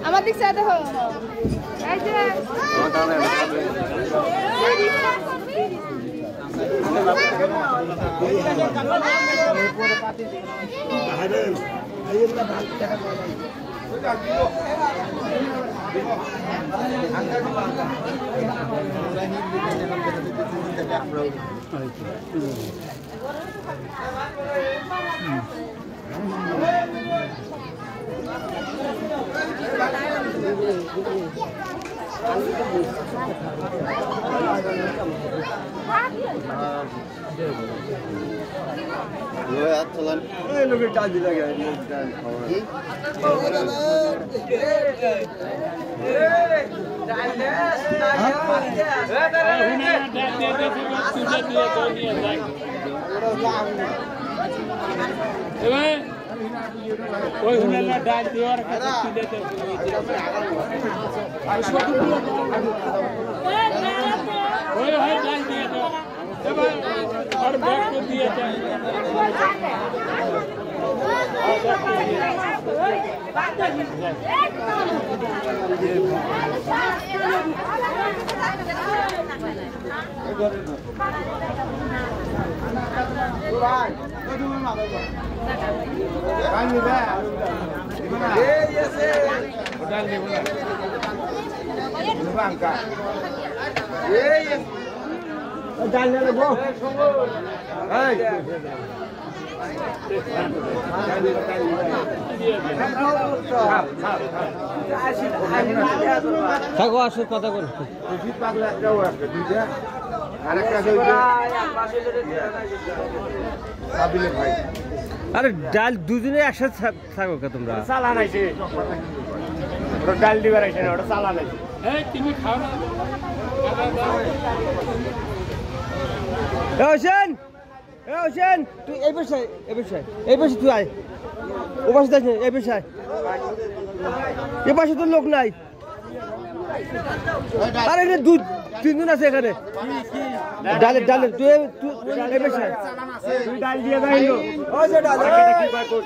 আমার দিক সাথে দেখো এই যে कोई हुनर ना डाल दियो और कुछ देते कोई है डाल दिया तो और बैग को दिया থাকো আসো কথা বল আরে ডাল দুজনে একসাথে থাকো কে তোমরা চালান আইছে ওটা ডাল দিবার আইছে না ওটা চালান আইছে এই তুমি খাও না হোসেন হোসেন তুই এই পাশে তুই আয় ও পাশে দেখ এই পাশে এই পাশে তো লোক নাই আরে এখানে দুধ তিনজন আছে এখানে ডালের তুই এই পাশে তুই ডাল দিয়ে দাইলো ওই যে ডাল কি বাই কর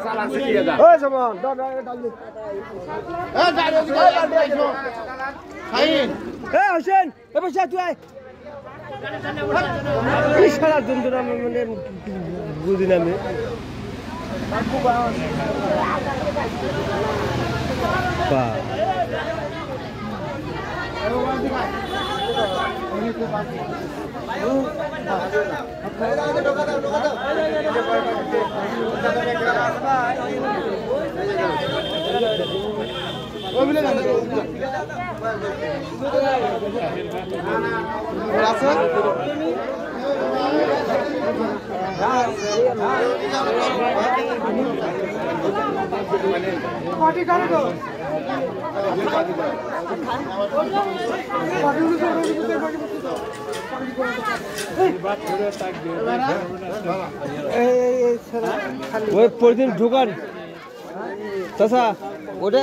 চালান সে দিয়ে দা ওই সমান ডাল দে এই ডাল দিয়ে খাইন এ হোসেন এই পাশে তুই আয় সারা দিন ধরে আমি মানে বুঝি না আমি ওই প্রতিদিন ঢোকান চাচা ওটা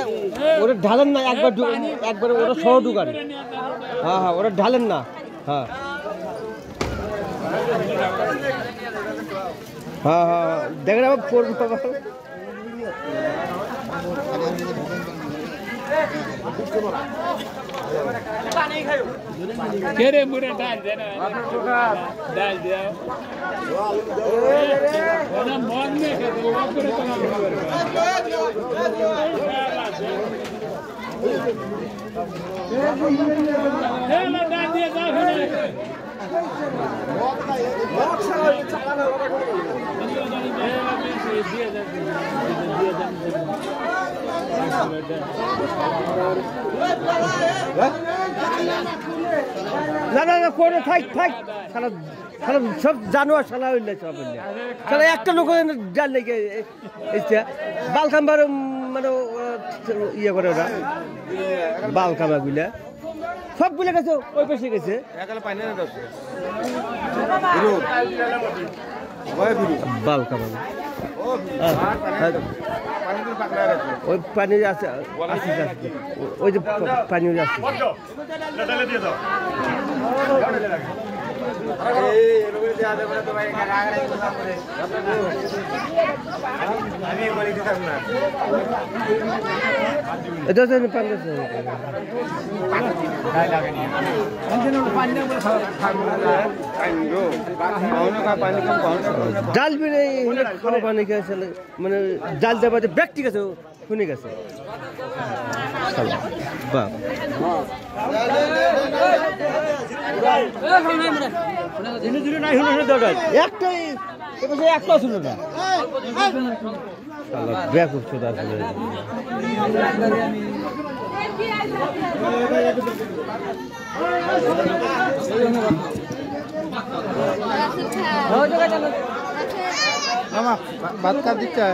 ঢালেন না একবার ওটা সহ ঢুকান হ্যাঁ ওটা ঢালেন না হ্যাঁ দেখেন আবার পড়বে বাবা केरे मुरे डाल देना डाल दिया ना मौन में के तो वो पूरे तो ना डाल दिया जा না করে থাক সারা সব জানোয়ার সালা হইলে সব হইলে সারা একটা লোক জাল লেগে বাল খাম্বার মানে ইয়ে করে ওরা বাল খাম্বা গুলা সব গুলা গেছে ওই পাশে গেছে বাল খাম্বা ওই পানি আছে ওই যে পানি আছে এটা জাল বিনে খাওয়া পানি খেয়েছে মানে জাল দেওয়া ব্যক্তি গেছে শুনে গেছে একটাই একটা ছিল না ব্যাপক ছোটা ভাত খা দিচ্ছে